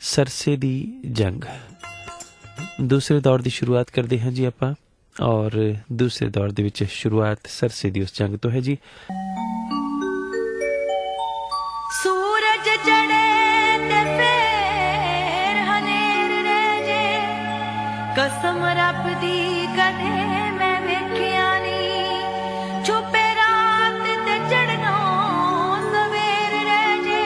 सरसे दी जंग। दूसरे दौर की शुरुआत करते हैं जी आपां और दूसरे दौर दे विच शुरुआत सरसे दी उस जंग तो है जी। सूरज चढ़े ते फेर हनेर रह जे, कसम रब दी कदे मैं वेखिया नी, छुपे रात ते चढ़नो सवेर रह जे,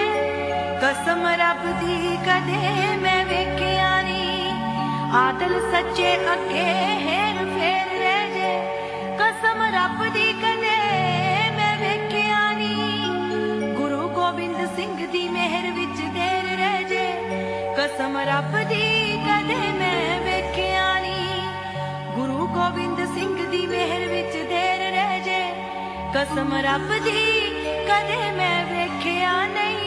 कसम रब दी कदे मैं वेखिया नी, आदल सच्चे अगे हेर फेर रह जे, कसम रब दी कदे मैं वेखिया नी, गुरु गोबिंद सिंह दी मेहर विच देर रह जे, कसम रब दी कदे मैं वेखिया नी, गुरु गोबिंद सिंह दी मेहर विच देर रह जे, कसम रब दी कदे मैं वेखिया नहीं।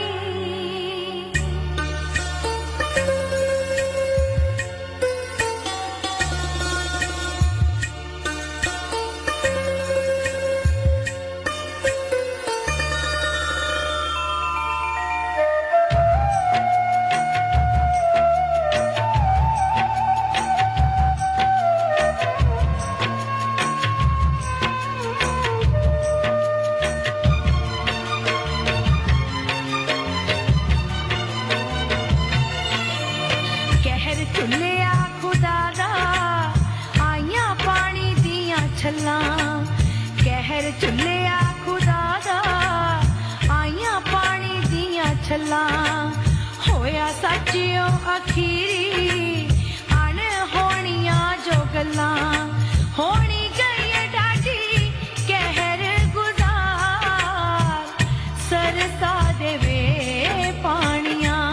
चुलिया खुदा दा आइयां पानी दियां छल्लां, कहर चुलिया खुदा दा आइयां पानी दियां छल्लां, होया सच्चियो अखीरी अन होनियां जो गल्लां, होनी गई डाडी कहर गुजार, सरसा दे वे पानियां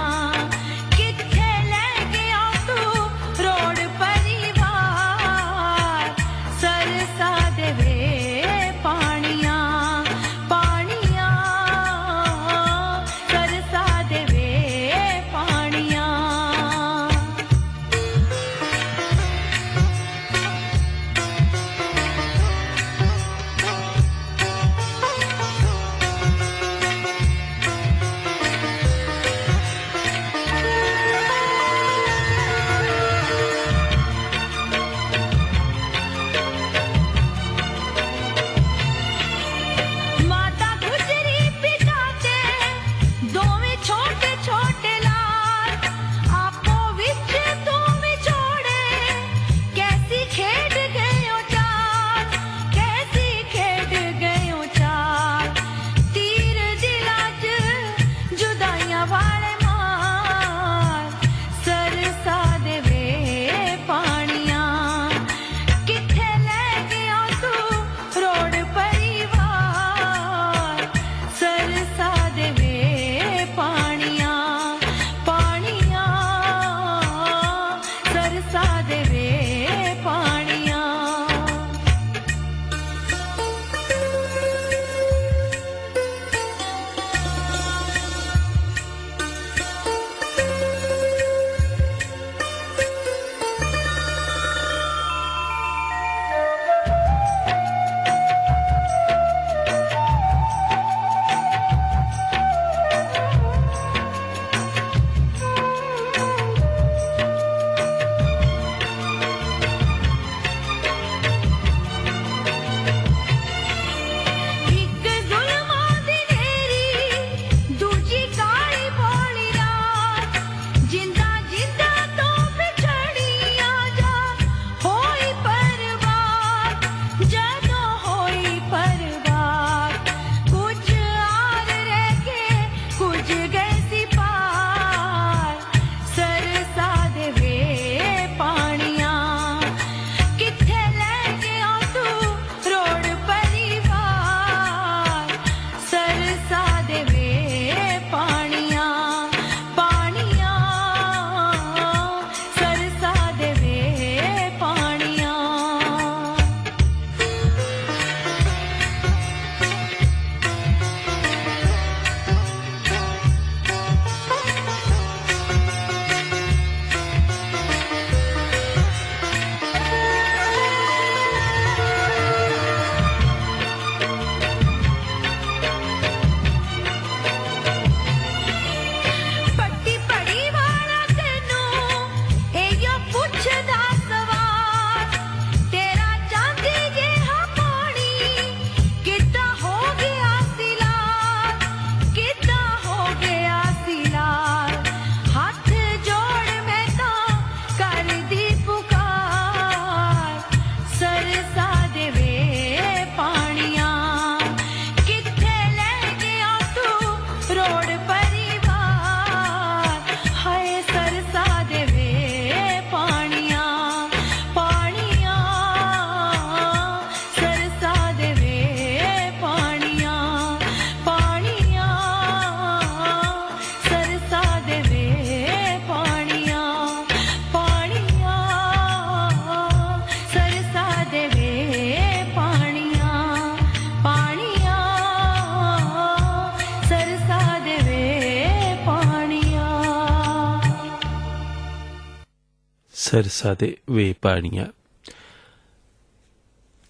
सरसा दे वे पाणियां।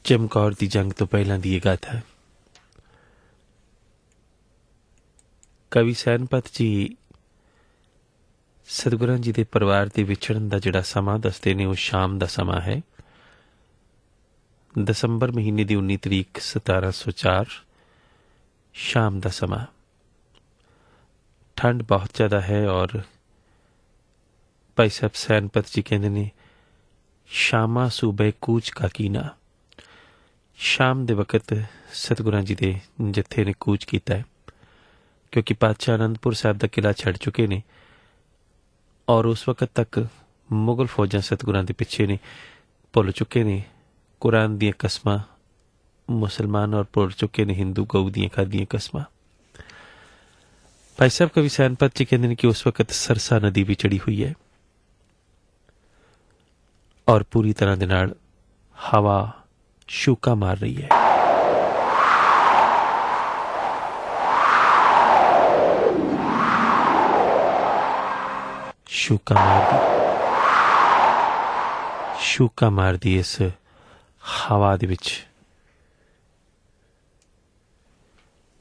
चमकौर दी जंग तो पहलां दी यह गाथा है। कवि सैनपत जी सतगुਰਾਂ जी ਦੇ ਪਰਿਵਾਰ ਦੇ ਵਿਛੜਨ ਦਾ ਜਿਹੜਾ ਸਮਾਂ ਦੱਸਦੇ ਨੇ ਉਹ ਸ਼ਾਮ ਦਾ ਸਮਾਂ ਹੈ। ਦਸੰਬਰ ਮਹੀਨੇ ਦੀ 19 ਤਰੀਕ 1704 ਸ਼ਾਮ ਦਾ ਸਮਾਂ। ਠੰਡ ਬਹੁਤ ਜ਼ਿਆਦਾ ਹੈ ਔਰ ਭਾਈ ਸਾਹਿਬ ਸੈਨਪਤ ਜੀ ਕਹਿੰਦੇ ਨੇ ਸ਼ਾਮਾ ਸੂਬੇ ਕੂਚ ਕਾ ਕੀਨਾ। ਸ਼ਾਮ ਦੇ ਵਕਤ ਸਤਿਗੁਰਾਂ ਜੀ ਦੇ ਜੱਥੇ ਨੇ ਕੂਚ ਕੀਤਾ ਹੈ ਕਿਉਂਕਿ ਪਾਤਸ਼ਾਹ ਅਨੰਦਪੁਰ ਸਾਹਿਬ ਦਾ ਕਿਲਾ ਛੱਡ ਚੁੱਕੇ ਨੇ ਔਰ ਉਸ ਵਕਤ ਤੱਕ ਮੁਗਲ ਫੌਜਾਂ ਸਤਿਗੁਰਾਂ ਦੇ ਪਿੱਛੇ ਨੇ, ਭੁੱਲ ਚੁੱਕੇ ਨੇ ਕੁਰਾਨ ਦੀਆਂ ਕਸਮਾਂ, ਮੁਸਲਮਾਨ ਔਰ ਭੁੱਲ ਚੁੱਕੇ ਨੇ ਹਿੰਦੂ ਗਊ ਦੀਆਂ ਖਾਧੀਆਂ ਕਸਮਾਂ। ਭਾਈ ਸਾਹਿਬ ਕਵੀ ਸੈਨਪਤ ਜੀ ਕਹਿੰਦੇ ਨੇ ਕਿ ਉਸ ਵਕਤ ਸਰਸਾ ਨਦੀ ਵੀ ਚੜੀ ਹੋਈ ਹੈ ਔਰ ਪੂਰੀ ਤਰ੍ਹਾਂ ਦੇ ਨਾਲ ਹਵਾ ਸ਼ੂਕਾ ਮਾਰ ਰਹੀ ਹੈ। ਸ਼ੂਕਾ ਮਾਰਦੀ ਇਸ ਹਵਾ ਦੇ ਵਿੱਚ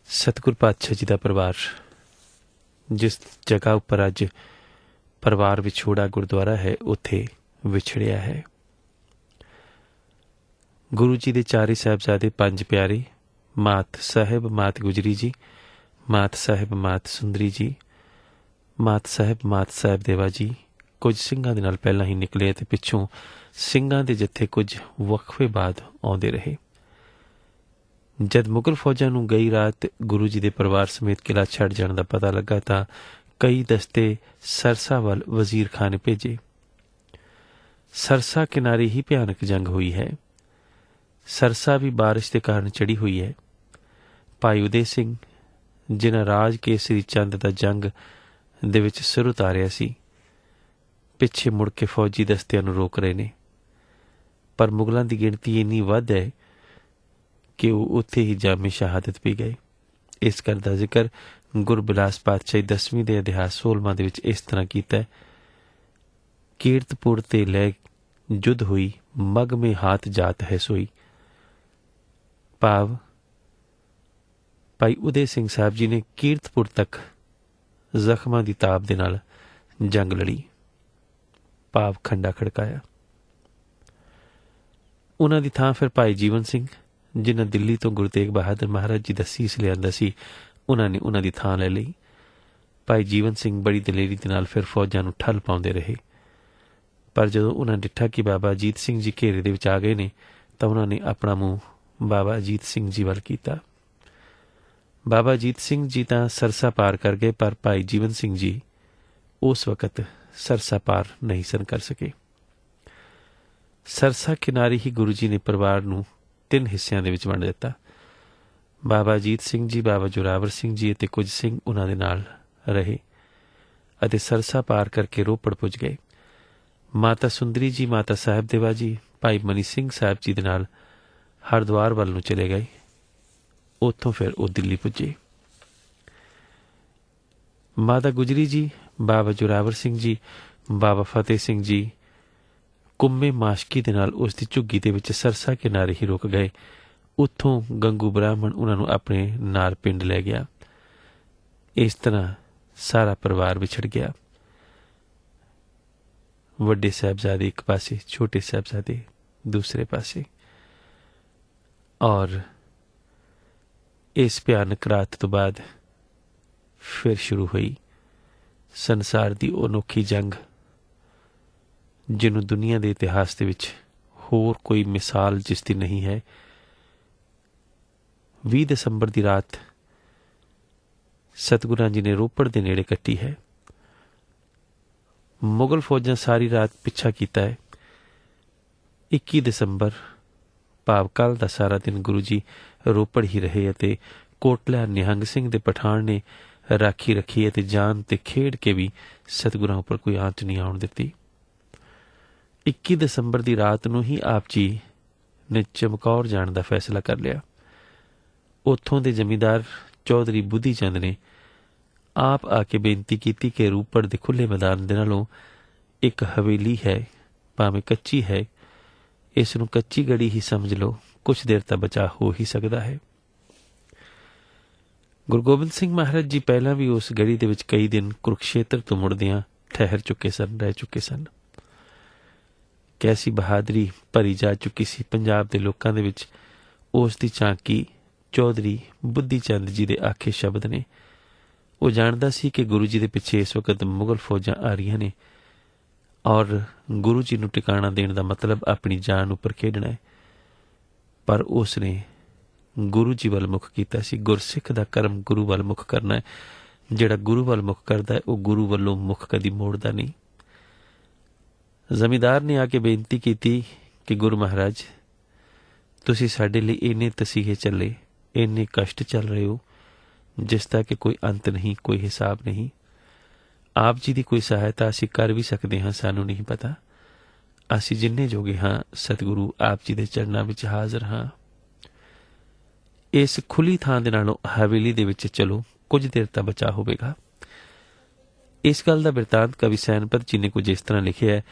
ਸਤਿਗੁਰ ਪਾਤਸ਼ਾਹ ਜੀ ਦਾ ਪਰਿਵਾਰ, ਜਿਸ ਜਗ੍ਹਾ ਉੱਪਰ ਅੱਜ ਪਰਿਵਾਰ ਵਿਛੋੜਾ ਗੁਰਦੁਆਰਾ ਹੈ, ਉੱਥੇ ਵਿਛੜਿਆ ਹੈ। ਗੁਰੂ ਜੀ ਦੇ ਚਾਰੇ ਸਾਹਿਬਜ਼ਾਦੇ, ਪੰਜ ਪਿਆਰੇ, ਮਾਤ ਸਾਹਿਬ ਮਾਤ ਗੁਜਰੀ ਜੀ, ਮਾਤ ਸਾਹਿਬ ਮਾਤ ਸੁੰਦਰੀ ਜੀ, ਮਾਤ ਸਾਹਿਬ ਦੇਵਾ ਜੀ ਕੁਝ ਸਿੰਘਾਂ ਦੇ ਨਾਲ ਪਹਿਲਾਂ ਹੀ ਨਿਕਲੇ ਅਤੇ ਪਿੱਛੋਂ ਸਿੰਘਾਂ ਦੇ ਜੱਥੇ ਕੁਝ ਵਕਫੇ ਬਾਅਦ ਆਉਂਦੇ ਰਹੇ। ਜਦ ਮੁਗਲ ਫੌਜਾਂ ਨੂੰ ਗਈ ਰਾਤ ਗੁਰੂ ਜੀ ਦੇ ਪਰਿਵਾਰ ਸਮੇਤ ਕਿਲਾ ਛੱਡ ਜਾਣ ਦਾ ਪਤਾ ਲੱਗਾ ਤਾਂ ਕਈ ਦਸਤੇ ਸਰਸਾ ਵੱਲ ਵਜ਼ੀਰ ਖਾਨ ਨੇ ਭੇਜੇ। ਸਰਸਾ ਕਿਨਾਰੇ ਹੀ ਭਿਆਨਕ ਜੰਗ ਹੋਈ ਹੈ। ਸਰਸਾ ਵੀ ਬਾਰਿਸ਼ ਦੇ ਕਾਰਨ ਚੜੀ ਹੋਈ ਹੈ। ਭਾਈ ਉਦੇ ਸਿੰਘ ਜਿਨ੍ਹਾਂ ਰਾਜ ਕੇਸਰੀ ਚੰਦ ਦਾ ਜੰਗ ਦੇ ਵਿੱਚ ਸਿਰ ਉਤਾਰਿਆ ਸੀ, ਪਿੱਛੇ ਮੁੜ ਕੇ ਫੌਜੀ ਦਸਤਿਆਂ ਨੂੰ ਰੋਕ ਰਹੇ ਨੇ, ਪਰ ਮੁਗਲਾਂ ਦੀ ਗਿਣਤੀ ਇੰਨੀ ਵੱਧ ਹੈ ਕਿ ਉਹ ਉੱਥੇ ਹੀ ਜਾਮੇ ਸ਼ਹਾਦਤ ਪੀ ਗਏ। ਇਸ ਗੱਲ ਦਾ ਜ਼ਿਕਰ ਗੁਰਬਿਲਾਸ ਪਾਤਸ਼ਾਹੀ 10ਵੀਂ ਦੇ ਇਤਿਹਾਸ 16ਵਾਂ ਦੇ ਵਿੱਚ ਇਸ ਤਰ੍ਹਾਂ ਕੀਤਾ ਹੈ। ਕੀਰਤਪੁਰ ਤੇ ਲੈ ਜੁੱਧ ਹੋਈ, ਮਗ ਮੇ ਹਾਥ ਜਾਤ ਹੈ ਸੋਈ। ਭਾਵ ਭਾਈ ਉਦੇ ਸਿੰਘ ਸਾਹਿਬ ਜੀ ਨੇ ਕੀਰਤਪੁਰ ਤੱਕ ਜ਼ਖਮਾਂ ਦੀ ਤਾਬ ਦੇ ਨਾਲ ਜੰਗ ਲੜੀ, ਭਾਵ ਖੰਡਾ ਖੜਕਾਇਆ। ਉਹਨਾਂ ਦੀ ਥਾਂ ਫਿਰ ਭਾਈ ਜੀਵਨ ਸਿੰਘ, ਜਿਨ੍ਹਾਂ ਦਿੱਲੀ ਤੋਂ ਗੁਰੂ ਤੇਗ ਬਹਾਦਰ ਮਹਾਰਾਜ ਜੀ ਦਾ ਸੀਸ ਲਿਆਂਦਾ ਸੀ, ਉਹਨਾਂ ਨੇ ਉਹਨਾਂ ਦੀ ਥਾਂ ਲੈ ਲਈ। ਭਾਈ ਜੀਵਨ ਸਿੰਘ ਬੜੀ ਦਲੇਰੀ ਦੇ ਨਾਲ ਫਿਰ ਫੌਜਾਂ ਨੂੰ ਠੱਲ ਪਾਉਂਦੇ ਰਹੇ, ਪਰ ਜਦੋਂ ਉਹਨਾਂ ਡਿੱਠਾ ਕਿ ਬਾਬਾ ਅਜੀਤ ਸਿੰਘ ਜੀ ਘੇਰੇ ਦੇ ਵਿੱਚ ਆ ਗਏ ਨੇ ਤਾਂ ਉਹਨਾਂ ਨੇ ਆਪਣਾ ਮੂੰਹ ਬਾਬਾ ਅਜੀਤ ਸਿੰਘ ਜੀ ਵੱਲ ਕੀਤਾ। ਬਾਬਾ ਅਜੀਤ ਸਿੰਘ ਜੀ ਤਾਂ ਸਰਸਾ ਪਾਰ ਕਰ ਗਏ, ਪਰ ਭਾਈ ਜੀਵਨ ਸਿੰਘ ਜੀ ਉਸ ਵਕਤ ਸਰਸਾ ਪਾਰ ਨਹੀਂ ਸਨ ਕਰ ਸਕੇ। ਸਰਸਾ ਕਿਨਾਰੇ ਹੀ ਗੁਰੂ ਜੀ ਨੇ ਪਰਿਵਾਰ ਨੂੰ 3 ਹਿੱਸਿਆਂ ਦੇ ਵਿੱਚ ਵੰਡ ਦਿੱਤਾ। ਬਾਬਾ ਅਜੀਤ ਸਿੰਘ ਜੀ, ਬਾਬਾ ਜੋਰਾਵਰ ਸਿੰਘ ਜੀ ਅਤੇ ਕੁਝ ਸਿੰਘ ਉਹਨਾਂ ਦੇ ਨਾਲ ਰਹੇ ਅਤੇ ਸਰਸਾ ਪਾਰ ਕਰਕੇ ਰੋਪੜ ਪੁੱਜ ਗਏ। ਮਾਤਾ ਸੁੰਦਰੀ ਜੀ, ਮਾਤਾ ਸਾਹਿਬ ਦੇਵਾ ਜੀ, ਭਾਈ ਮਨੀ ਸਿੰਘ ਸਾਹਿਬ ਜੀ ਦੇ ਨਾਲ ਹਰਿਦੁਆਰ ਵੱਲ ਨੂੰ ਚਲੇ ਗਏ। ਉੱਥੋਂ ਫਿਰ ਉਹ ਦਿੱਲੀ ਪੁੱਜੇ। ਮਾਤਾ ਗੁਜਰੀ ਜੀ, ਬਾਬਾ ਜੋਰਾਵਰ ਸਿੰਘ ਜੀ, ਬਾਬਾ ਫਤਿਹ ਸਿੰਘ ਜੀ ਕੁੰਮੇ ਮਾਸ਼ਕੀ ਦੇ ਨਾਲ ਉਸ ਦੀ ਝੁੱਗੀ ਦੇ ਵਿੱਚ ਸਰਸਾ ਕਿਨਾਰੇ ਹੀ ਰੁਕ ਗਏ। ਉੱਥੋਂ ਗੰਗੂ ਬ੍ਰਾਹਮਣ ਉਹਨਾਂ ਨੂੰ ਆਪਣੇ ਨਾਲ ਪਿੰਡ ਲੈ ਗਿਆ। ਇਸ ਤਰ੍ਹਾਂ ਸਾਰਾ ਪਰਿਵਾਰ ਵਿਛੜ ਗਿਆ। ਵੱਡੇ ਸਾਹਿਬਜ਼ਾਦੇ ਇੱਕ ਪਾਸੇ, ਛੋਟੇ ਸਾਹਿਬਜ਼ਾਦੇ ਦੂਸਰੇ ਪਾਸੇ। ਔਰ ਇਸ ਭਿਆਨਕ ਰਾਤ ਤੋਂ ਬਾਅਦ ਫਿਰ ਸ਼ੁਰੂ ਹੋਈ ਸੰਸਾਰ ਦੀ ਉਹ ਅਨੋਖੀ ਜੰਗ, ਜਿਹਨੂੰ ਦੁਨੀਆ ਦੇ ਇਤਿਹਾਸ ਦੇ ਵਿੱਚ ਹੋਰ ਕੋਈ ਮਿਸਾਲ ਜਿਸ ਦੀ ਨਹੀਂ ਹੈ। 20 ਦਸੰਬਰ ਦੀ ਰਾਤ ਸਤਿਗੁਰਾਂ ਜੀ ਨੇ ਰੋਪੜ ਦੇ ਨੇੜੇ ਕੱਟੀ ਹੈ। ਮੁਗਲ ਫੌਜਾਂ ਸਾਰੀ ਰਾਤ ਪਿੱਛਾ ਕੀਤਾ ਹੈ। 21 ਦਸੰਬਰ ਭਾਵ ਕੱਲ੍ਹ ਦਾ ਸਾਰਾ ਦਿਨ ਗੁਰੂ ਜੀ ਰੋਪੜ ਹੀ ਰਹੇ ਅਤੇ ਕੋਟਲਾ ਨਿਹੰਗ ਸਿੰਘ ਦੇ ਪਠਾਨ ਨੇ ਰਾਖੀ ਰੱਖੀ ਅਤੇ ਜਾਨ ਤੇ ਖੇਡ ਕੇ ਵੀ ਸਤਿਗੁਰਾਂ ਉੱਪਰ ਕੋਈ ਆਂਚ ਨਹੀਂ ਆਉਣ ਦਿੱਤੀ। 21 ਦਸੰਬਰ ਦੀ ਰਾਤ ਨੂੰ ਹੀ ਆਪ ਜੀ ਨੇ ਚਮਕੌਰ ਜਾਣ ਦਾ ਫੈਸਲਾ ਕਰ ਲਿਆ। ਉੱਥੋਂ ਦੇ ਜ਼ਮੀਂਦਾਰ ਚੌਧਰੀ ਬੁੱਧੀ ਚੰਦ ਨੇ ਆਪ ਆ ਕੇ ਬੇਨਤੀ ਕੀਤੀ ਕਿ ਰੋਪੜ ਦੇ ਖੁੱਲ੍ਹੇ ਮੈਦਾਨ ਦੇ ਨਾਲੋਂ ਇੱਕ ਹਵੇਲੀ ਹੈ ਭਾਵੇਂ ਕੱਚੀ ਹੈ, ਇਸ ਨੂੰ ਕੱਚੀ ਗੜੀ ਹੀ ਸਮਝ ਲਓ, ਕੁਛ ਦੇਰ ਤਾਂ ਬਚਾ ਹੋ ਹੀ ਸਕਦਾ ਹੈ। ਗੁਰੂ ਗੋਬਿੰਦ ਸਿੰਘ ਮਹਾਰਾਜ ਜੀ ਪਹਿਲਾਂ ਵੀ ਉਸ ਗੜੀ ਦੇ ਵਿੱਚ ਕਈ ਦਿਨ ਕੁਰੂਕਸ਼ੇਤਰ ਤੋਂ ਮੁੜਦਿਆਂ ਠਹਿਰ ਚੁੱਕੇ ਸਨ, ਰਹਿ ਚੁੱਕੇ ਸਨ। ਕੈਸੀ ਬਹਾਦਰੀ ਭਰੀ ਜਾ ਚੁੱਕੀ ਸੀ ਪੰਜਾਬ ਦੇ ਲੋਕਾਂ ਦੇ ਵਿੱਚ। ਉਸ ਦੀ ਝਾਂਕੀ ਚੌਧਰੀ ਬੁੱਧੀ ਚੰਦ ਜੀ ਦੇ ਆਖੇ ਸ਼ਬਦ ਨੇ। ਉਹ ਜਾਣਦਾ ਸੀ ਕਿ ਗੁਰੂ ਜੀ ਦੇ ਪਿੱਛੇ ਇਸ ਵਕਤ ਮੁਗਲ ਫੌਜਾਂ ਆ ਰਹੀਆਂ ਨੇ ਔਰ ਗੁਰੂ ਜੀ ਨੂੰ ਟਿਕਾਣਾ ਦੇਣ ਦਾ ਮਤਲਬ ਆਪਣੀ ਜਾਨ ਉੱਪਰ ਖੇਡਣਾ ਹੈ। ਪਰ ਉਸ ਨੇ ਗੁਰੂ ਜੀ ਵੱਲ ਮੁੱਖ ਕੀਤਾ ਸੀ। ਗੁਰਸਿੱਖ ਦਾ ਕਰਮ ਗੁਰੂ ਵੱਲ ਮੁੱਖ ਕਰਨਾ ਹੈ। ਜਿਹੜਾ ਗੁਰੂ ਵੱਲ ਮੁੱਖ ਕਰਦਾ ਹੈ ਉਹ ਗੁਰੂ ਵੱਲੋਂ ਮੁੱਖ ਕਦੀ ਮੋੜਦਾ ਨਹੀਂ। ਜ਼ਮੀਂਦਾਰ ਨੇ ਆ ਕੇ ਬੇਨਤੀ ਕੀਤੀ ਕਿ ਗੁਰੂ ਮਹਾਰਾਜ, ਤੁਸੀਂ ਸਾਡੇ ਲਈ ਇੰਨੇ ਤਸੀਹੇ ਚੱਲੇ, ਇੰਨੇ ਕਸ਼ਟ ਚੱਲ ਰਹੇ ਹੋ ਜਿਸ ਦਾ ਕਿ ਕੋਈ ਅੰਤ ਨਹੀਂ, ਕੋਈ ਹਿਸਾਬ ਨਹੀਂ। ਆਪ ਜੀ ਦੀ ਕੋਈ ਸਹਾਇਤਾ ਅਸੀਂ ਕਰ ਵੀ ਸਕਦੇ ਹਾਂ, ਸਾਨੂੰ ਨਹੀਂ ਪਤਾ। ਅਸੀਂ ਜਿੰਨੇ ਜੋਗੇ ਹਾਂ ਸਤਿਗੁਰੂ ਆਪ ਜੀ ਦੇ ਚਰਨਾਂ ਵਿੱਚ ਹਾਜ਼ਰ ਹਾਂ। ਇਸ ਖੁੱਲੀ ਥਾਂ ਦੇ ਨਾਲੋਂ ਹਵੇਲੀ ਦੇ ਵਿੱਚ ਚਲੋ, ਕੁਝ ਦੇਰ ਤਾਂ ਬਚਾ ਹੋਵੇਗਾ। ਇਸ ਗੱਲ ਦਾ ਬਿਰਤਾਂਤ ਕਵੀ ਸੈਨਪਤ ਜੀ ਨੇ ਕੁਝ ਇਸ ਤਰ੍ਹਾਂ ਲਿਖਿਆ ਹੈ।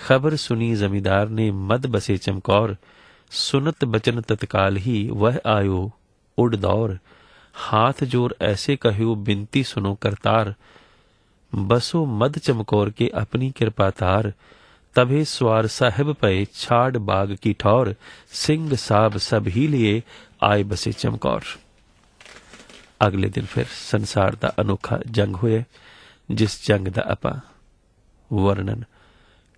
ਖਬਰ ਸੁਣੀ ਜ਼ਮੀਂਦਾਰ ਨੇ ਮਦ ਬਸੇ ਚਮਕੌਰ, ਸੁਨਤ ਬਚਨ ਤਤਕਾਲ ਹੀ ਵਹ ਆਇਓ ਉਡ ਦੌਰ। हाथ जोर ऐसे कहो बिनती सुनो करतार, बसो मद चमकौर के अपनी कृपा तार। तभे स्वार साहिब पए छाड़ बाग की ठौर, सिंह साब सब ही लिए आए बसे चमकौर। अगले दिन फिर संसार का अनोखा जंग होया, जिस जंग का आपां वर्णन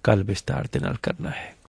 कल विस्तार दे नाल करना है।